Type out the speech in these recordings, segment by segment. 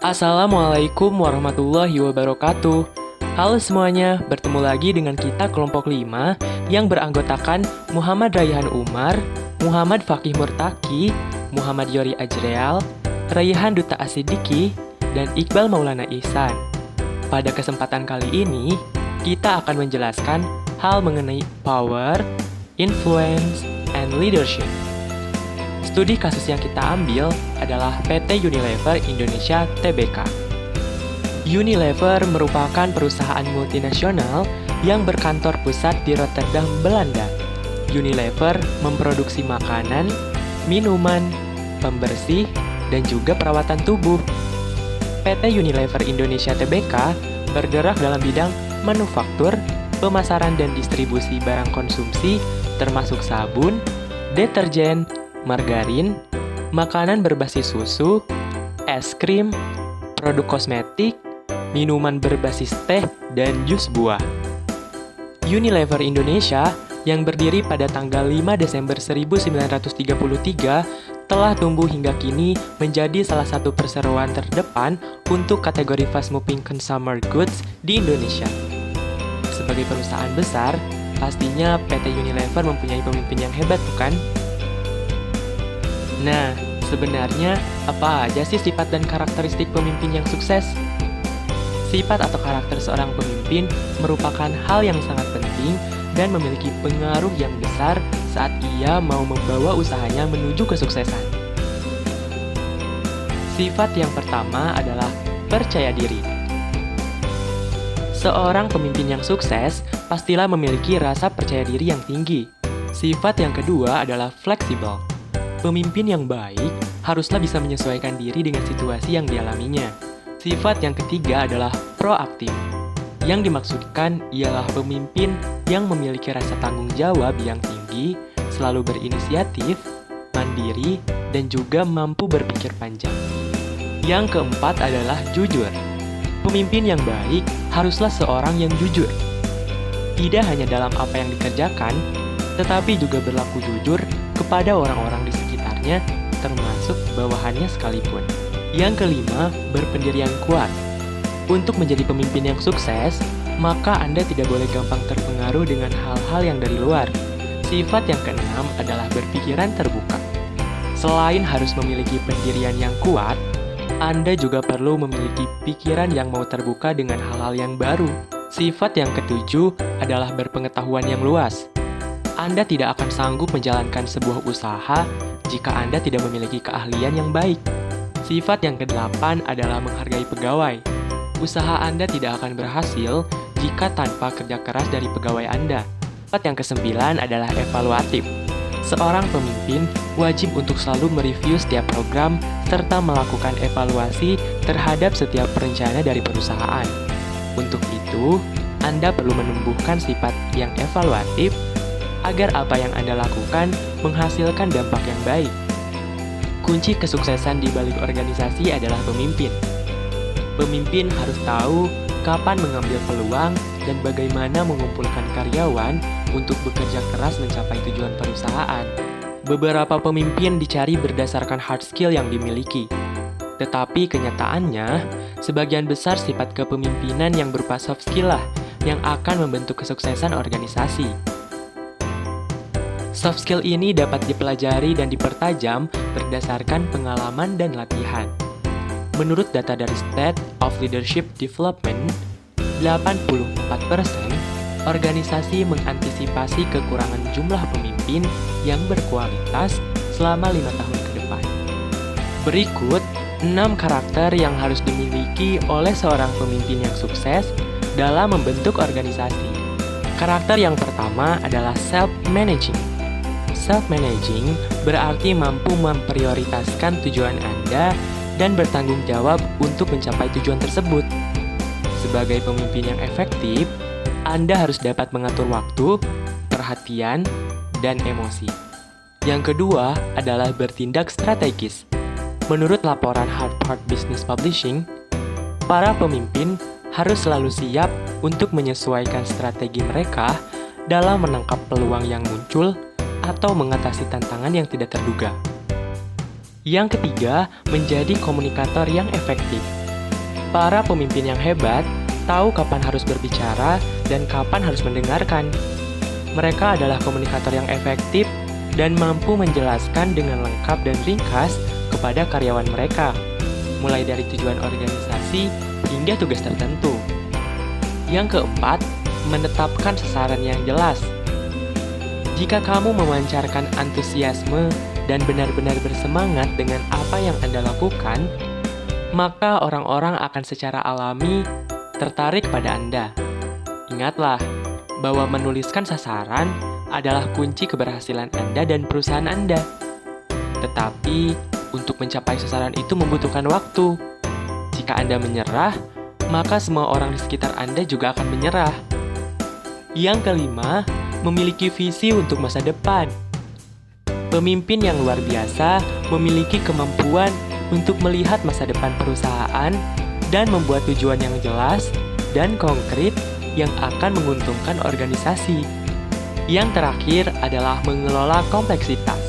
Assalamualaikum warahmatullahi wabarakatuh. Halo semuanya, bertemu lagi dengan kita kelompok 5 yang beranggotakan Muhammad Raihan Umar, Muhammad Fakih Murtaki, Muhammad Yori Ajreal, Raihan Duta Asidiki, dan Iqbal Maulana Ihsan. Pada kesempatan kali ini, kita akan menjelaskan hal mengenai power, influence, and leadership. Studi kasus yang kita ambil adalah PT Unilever Indonesia Tbk. Unilever merupakan perusahaan multinasional yang berkantor pusat di Rotterdam, Belanda. Unilever memproduksi makanan, minuman, pembersih, dan juga perawatan tubuh. PT Unilever Indonesia Tbk bergerak dalam bidang manufaktur, pemasaran dan distribusi barang konsumsi termasuk sabun, deterjen, margarin, makanan berbasis susu, es krim, produk kosmetik, minuman berbasis teh, dan jus buah. Unilever Indonesia yang berdiri pada tanggal 5 Desember 1933 telah tumbuh hingga kini menjadi salah satu perseroan terdepan untuk kategori fast-moving consumer goods di Indonesia. Sebagai perusahaan besar, pastinya PT Unilever mempunyai pemimpin yang hebat, bukan? Nah, sebenarnya apa aja sih sifat dan karakteristik pemimpin yang sukses? Sifat atau karakter seorang pemimpin merupakan hal yang sangat penting dan memiliki pengaruh yang besar saat ia mau membawa usahanya menuju kesuksesan. Sifat yang pertama adalah percaya diri. Seorang pemimpin yang sukses pastilah memiliki rasa percaya diri yang tinggi. Sifat yang kedua adalah fleksibel. Pemimpin yang baik haruslah bisa menyesuaikan diri dengan situasi yang dialaminya. Sifat yang ketiga adalah proaktif. Yang dimaksudkan ialah pemimpin yang memiliki rasa tanggung jawab yang tinggi, selalu berinisiatif, mandiri, dan juga mampu berpikir panjang. Yang keempat adalah jujur. Pemimpin yang baik haruslah seorang yang jujur. Tidak hanya dalam apa yang dikerjakan, tetapi juga berlaku jujur kepada orang-orang di sekitarnya, termasuk bawahannya sekalipun. Yang kelima, berpendirian kuat. Untuk menjadi pemimpin yang sukses, maka Anda tidak boleh gampang terpengaruh dengan hal-hal yang dari luar. Sifat yang keenam adalah berpikiran terbuka. Selain harus memiliki pendirian yang kuat, Anda juga perlu memiliki pikiran yang mau terbuka dengan hal-hal yang baru. Sifat yang ketujuh adalah berpengetahuan yang luas. Anda tidak akan sanggup menjalankan sebuah usaha jika Anda tidak memiliki keahlian yang baik. Sifat yang kedelapan adalah menghargai pegawai. Usaha Anda tidak akan berhasil jika tanpa kerja keras dari pegawai Anda. Sifat yang kesembilan adalah evaluatif. Seorang pemimpin wajib untuk selalu mereview setiap program serta melakukan evaluasi terhadap setiap rencana dari perusahaan. Untuk itu, Anda perlu menumbuhkan sifat yang evaluatif agar apa yang Anda lakukan menghasilkan dampak yang baik. Kunci kesuksesan di balik organisasi adalah pemimpin. Pemimpin harus tahu kapan mengambil peluang dan bagaimana mengumpulkan karyawan untuk bekerja keras mencapai tujuan perusahaan. Beberapa pemimpin dicari berdasarkan hard skill yang dimiliki. Tetapi kenyataannya, sebagian besar sifat kepemimpinan yang berupa soft skill lah yang akan membentuk kesuksesan organisasi. Soft skill ini dapat dipelajari dan dipertajam berdasarkan pengalaman dan latihan. Menurut data dari State of Leadership Development, 84% organisasi mengantisipasi kekurangan jumlah pemimpin yang berkualitas selama 5 tahun ke depan. Berikut 6 karakter yang harus dimiliki oleh seorang pemimpin yang sukses dalam membentuk organisasi. Karakter yang pertama adalah self-managing. Self-managing berarti mampu memprioritaskan tujuan Anda dan bertanggung jawab untuk mencapai tujuan tersebut. Sebagai pemimpin yang efektif, Anda harus dapat mengatur waktu, perhatian, dan emosi. Yang kedua adalah bertindak strategis. Menurut laporan Harvard Business Publishing, para pemimpin harus selalu siap untuk menyesuaikan strategi mereka dalam menangkap peluang yang muncul atau mengatasi tantangan yang tidak terduga. Yang ketiga, menjadi komunikator yang efektif. Para pemimpin yang hebat tahu kapan harus berbicara dan kapan harus mendengarkan. Mereka adalah komunikator yang efektif dan mampu menjelaskan dengan lengkap dan ringkas kepada karyawan mereka, mulai dari tujuan organisasi hingga tugas tertentu. Yang keempat, menetapkan sasaran yang jelas. Jika kamu memancarkan antusiasme dan benar-benar bersemangat dengan apa yang Anda lakukan, maka orang-orang akan secara alami tertarik pada Anda. Ingatlah bahwa menuliskan sasaran adalah kunci keberhasilan Anda dan perusahaan Anda. Tetapi, untuk mencapai sasaran itu membutuhkan waktu. Jika Anda menyerah, maka semua orang di sekitar Anda juga akan menyerah. Yang kelima, memiliki visi untuk masa depan. Pemimpin yang luar biasa memiliki kemampuan untuk melihat masa depan perusahaan dan membuat tujuan yang jelas dan konkret yang akan menguntungkan organisasi. Yang terakhir adalah mengelola kompleksitas.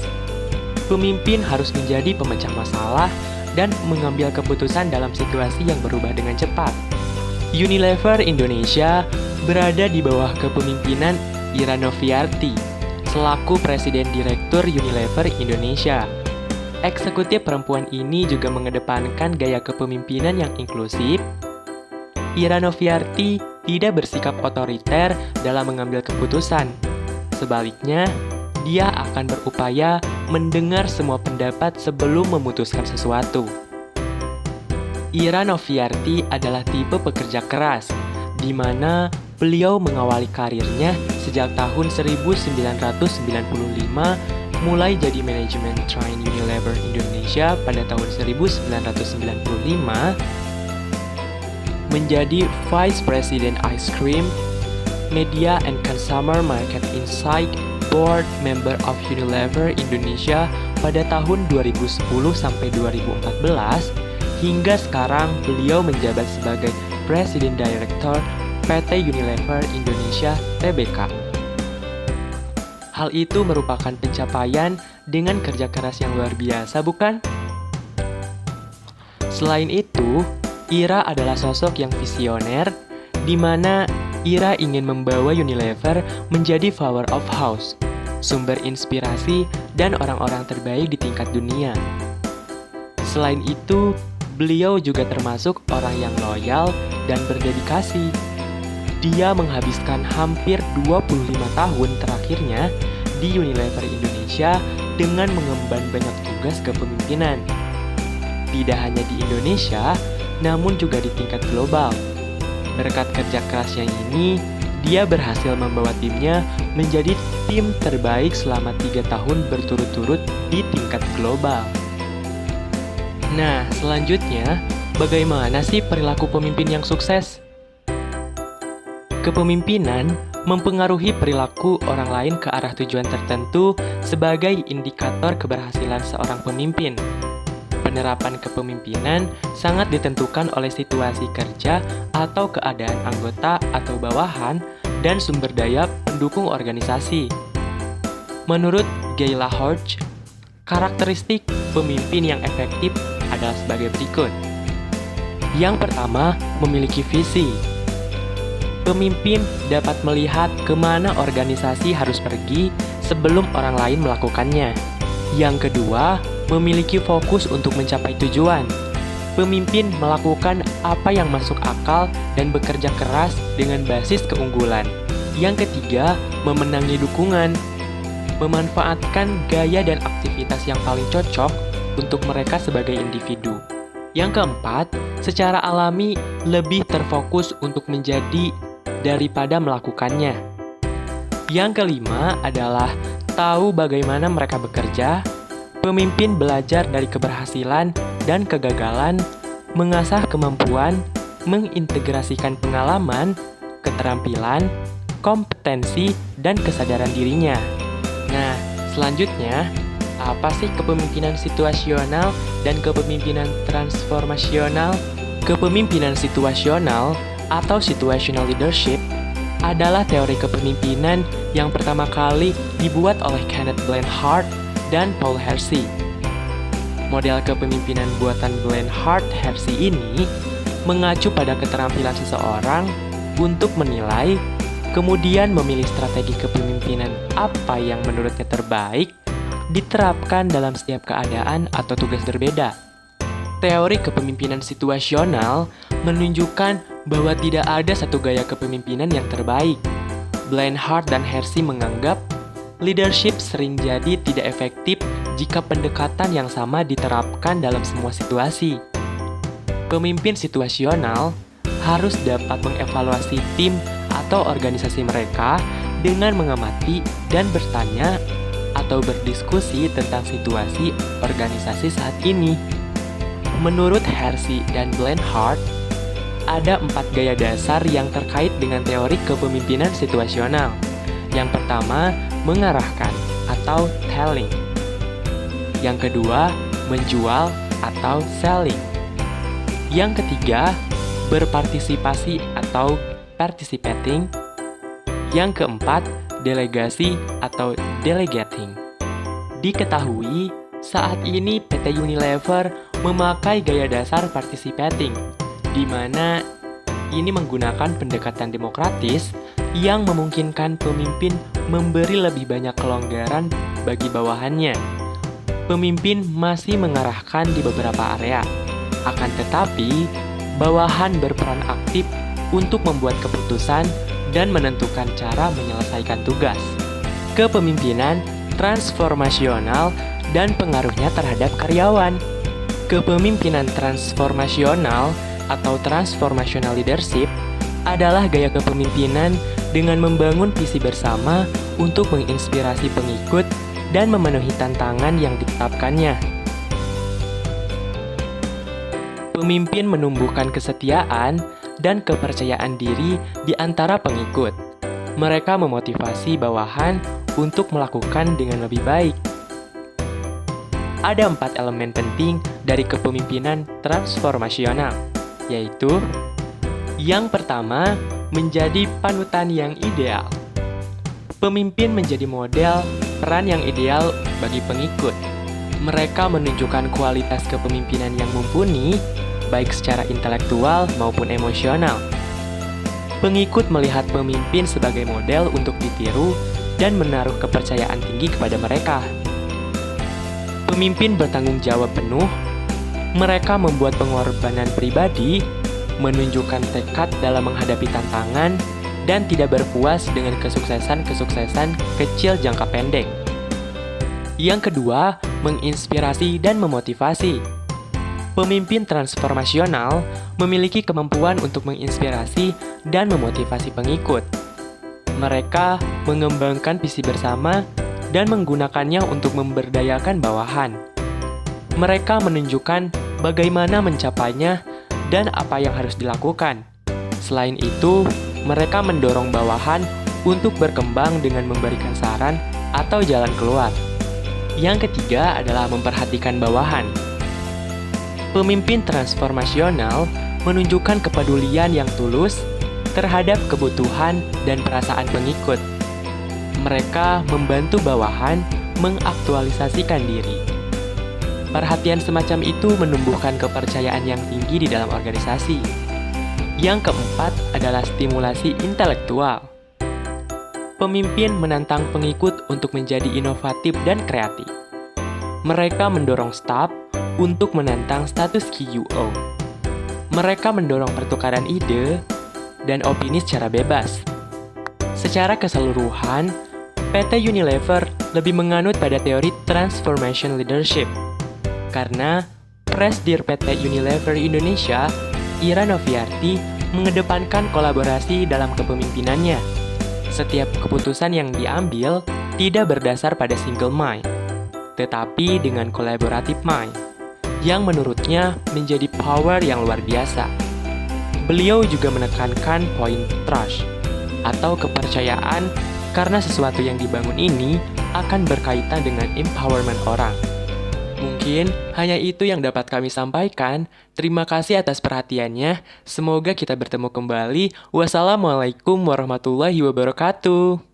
Pemimpin harus menjadi pemecah masalah dan mengambil keputusan dalam situasi yang berubah dengan cepat. Unilever Indonesia berada di bawah kepemimpinan Ira Noviarti selaku Presiden Direktur Unilever Indonesia. Eksekutif perempuan ini juga mengedepankan gaya kepemimpinan yang inklusif. Ira Noviarti tidak bersikap otoriter dalam mengambil keputusan. Sebaliknya, dia akan berupaya mendengar semua pendapat sebelum memutuskan sesuatu. Ira Noviarti adalah tipe pekerja keras, di mana beliau mengawali karirnya sejak tahun 1995 mulai jadi manajemen train Unilever Indonesia pada tahun 1995, menjadi Vice President Ice Cream, Media and Consumer Market Insight Board Member of Unilever Indonesia pada tahun 2010 sampai 2014, hingga sekarang beliau menjabat sebagai Presiden Director PT Unilever Indonesia Tbk. Hal itu merupakan pencapaian dengan kerja keras yang luar biasa, bukan? Selain itu, Ira adalah sosok yang visioner, di mana Ira ingin membawa Unilever menjadi power of house, sumber inspirasi dan orang-orang terbaik di tingkat dunia. Selain itu, beliau juga termasuk orang yang loyal dan berdedikasi. Dia menghabiskan hampir 25 tahun terakhirnya di Unilever Indonesia dengan mengemban banyak tugas kepemimpinan. Tidak hanya di Indonesia, namun juga di tingkat global. Berkat kerja kerasnya ini, dia berhasil membawa timnya menjadi tim terbaik selama 3 tahun berturut-turut di tingkat global. Nah, selanjutnya, bagaimana sih perilaku pemimpin yang sukses? Kepemimpinan mempengaruhi perilaku orang lain ke arah tujuan tertentu sebagai indikator keberhasilan seorang pemimpin. Penerapan kepemimpinan sangat ditentukan oleh situasi kerja atau keadaan anggota atau bawahan dan sumber daya pendukung organisasi. Menurut Gayla Hodge, karakteristik pemimpin yang efektif adalah sebagai berikut. Yang pertama, memiliki visi. Pemimpin dapat melihat kemana organisasi harus pergi sebelum orang lain melakukannya. Yang kedua, memiliki fokus untuk mencapai tujuan. Pemimpin melakukan apa yang masuk akal dan bekerja keras dengan basis keunggulan. Yang ketiga, memenangi dukungan. Memanfaatkan gaya dan aktivitas yang paling cocok untuk mereka sebagai individu. Yang keempat, secara alami lebih terfokus untuk menjadi daripada melakukannya. Yang kelima adalah tahu bagaimana mereka bekerja. Pemimpin belajar dari keberhasilan dan kegagalan, mengasah kemampuan, mengintegrasikan pengalaman, keterampilan, kompetensi, dan kesadaran dirinya. Nah, selanjutnya, apa sih kepemimpinan situasional dan kepemimpinan transformasional? Kepemimpinan situasional atau situational leadership adalah teori kepemimpinan yang pertama kali dibuat oleh Kenneth Blanchard dan Paul Hersey. Model kepemimpinan buatan Blanchard Hersey ini mengacu pada keterampilan seseorang untuk menilai, kemudian memilih strategi kepemimpinan apa yang menurutnya terbaik, diterapkan dalam setiap keadaan atau tugas berbeda. Teori kepemimpinan situasional menunjukkan bahwa tidak ada satu gaya kepemimpinan yang terbaik. Blanchard dan Hersey menganggap leadership sering jadi tidak efektif jika pendekatan yang sama diterapkan dalam semua situasi. Pemimpin situasional harus dapat mengevaluasi tim atau organisasi mereka dengan mengamati dan bertanya atau berdiskusi tentang situasi organisasi saat ini. Menurut Hersey dan Blanchard, ada 4 gaya dasar yang terkait dengan teori kepemimpinan situasional. Yang pertama, mengarahkan atau telling. Yang kedua, menjual atau selling. Yang ketiga, berpartisipasi atau participating. Yang keempat, delegasi atau delegating. Diketahui, saat ini PT Unilever memakai gaya dasar participating, di mana ini menggunakan pendekatan demokratis yang memungkinkan pemimpin memberi lebih banyak kelonggaran bagi bawahannya. Pemimpin masih mengarahkan di beberapa area, akan tetapi bawahan berperan aktif untuk membuat keputusan dan menentukan cara menyelesaikan tugas. Kepemimpinan transformasional dan pengaruhnya terhadap karyawan. Kepemimpinan transformasional atau transformational leadership adalah gaya kepemimpinan dengan membangun visi bersama untuk menginspirasi pengikut dan memenuhi tantangan yang ditetapkannya. Pemimpin menumbuhkan kesetiaan dan kepercayaan diri di antara pengikut. Mereka memotivasi bawahan untuk melakukan dengan lebih baik. Ada 4 elemen penting dari kepemimpinan transformasional, yaitu yang pertama, menjadi panutan yang ideal. Pemimpin menjadi model peran yang ideal bagi pengikut. Mereka menunjukkan kualitas kepemimpinan yang mumpuni, baik secara intelektual maupun emosional. Pengikut melihat pemimpin sebagai model untuk ditiru dan menaruh kepercayaan tinggi kepada mereka. Pemimpin bertanggung jawab penuh. Mereka membuat pengorbanan pribadi, menunjukkan tekad dalam menghadapi tantangan, dan tidak berpuas dengan kesuksesan-kesuksesan kecil jangka pendek. Yang kedua, menginspirasi dan memotivasi. Pemimpin transformasional memiliki kemampuan untuk menginspirasi dan memotivasi pengikut. Mereka mengembangkan visi bersama dan menggunakannya untuk memberdayakan bawahan. Mereka menunjukkan bagaimana mencapainya dan apa yang harus dilakukan. Selain itu, mereka mendorong bawahan untuk berkembang dengan memberikan saran atau jalan keluar. Yang ketiga adalah memperhatikan bawahan. Pemimpin transformasional menunjukkan kepedulian yang tulus terhadap kebutuhan dan perasaan pengikut. Mereka membantu bawahan mengaktualisasikan diri. Perhatian semacam itu menumbuhkan kepercayaan yang tinggi di dalam organisasi. Yang keempat adalah stimulasi intelektual. Pemimpin menantang pengikut untuk menjadi inovatif dan kreatif. Mereka mendorong staf untuk menantang status QO. Mereka mendorong pertukaran ide dan opini secara bebas. Secara keseluruhan, PT Unilever lebih menganut pada teori transformation leadership. Karena Presdir PT Unilever Indonesia, Ira Noviarti, mengedepankan kolaborasi dalam kepemimpinannya. Setiap keputusan yang diambil tidak berdasar pada single mind, tetapi dengan collaborative mind, yang menurutnya menjadi power yang luar biasa. Beliau juga menekankan poin trust, atau kepercayaan, karena sesuatu yang dibangun ini akan berkaitan dengan empowerment orang. Mungkin hanya itu yang dapat kami sampaikan. Terima kasih atas perhatiannya. Semoga kita bertemu kembali. Wassalamualaikum warahmatullahi wabarakatuh.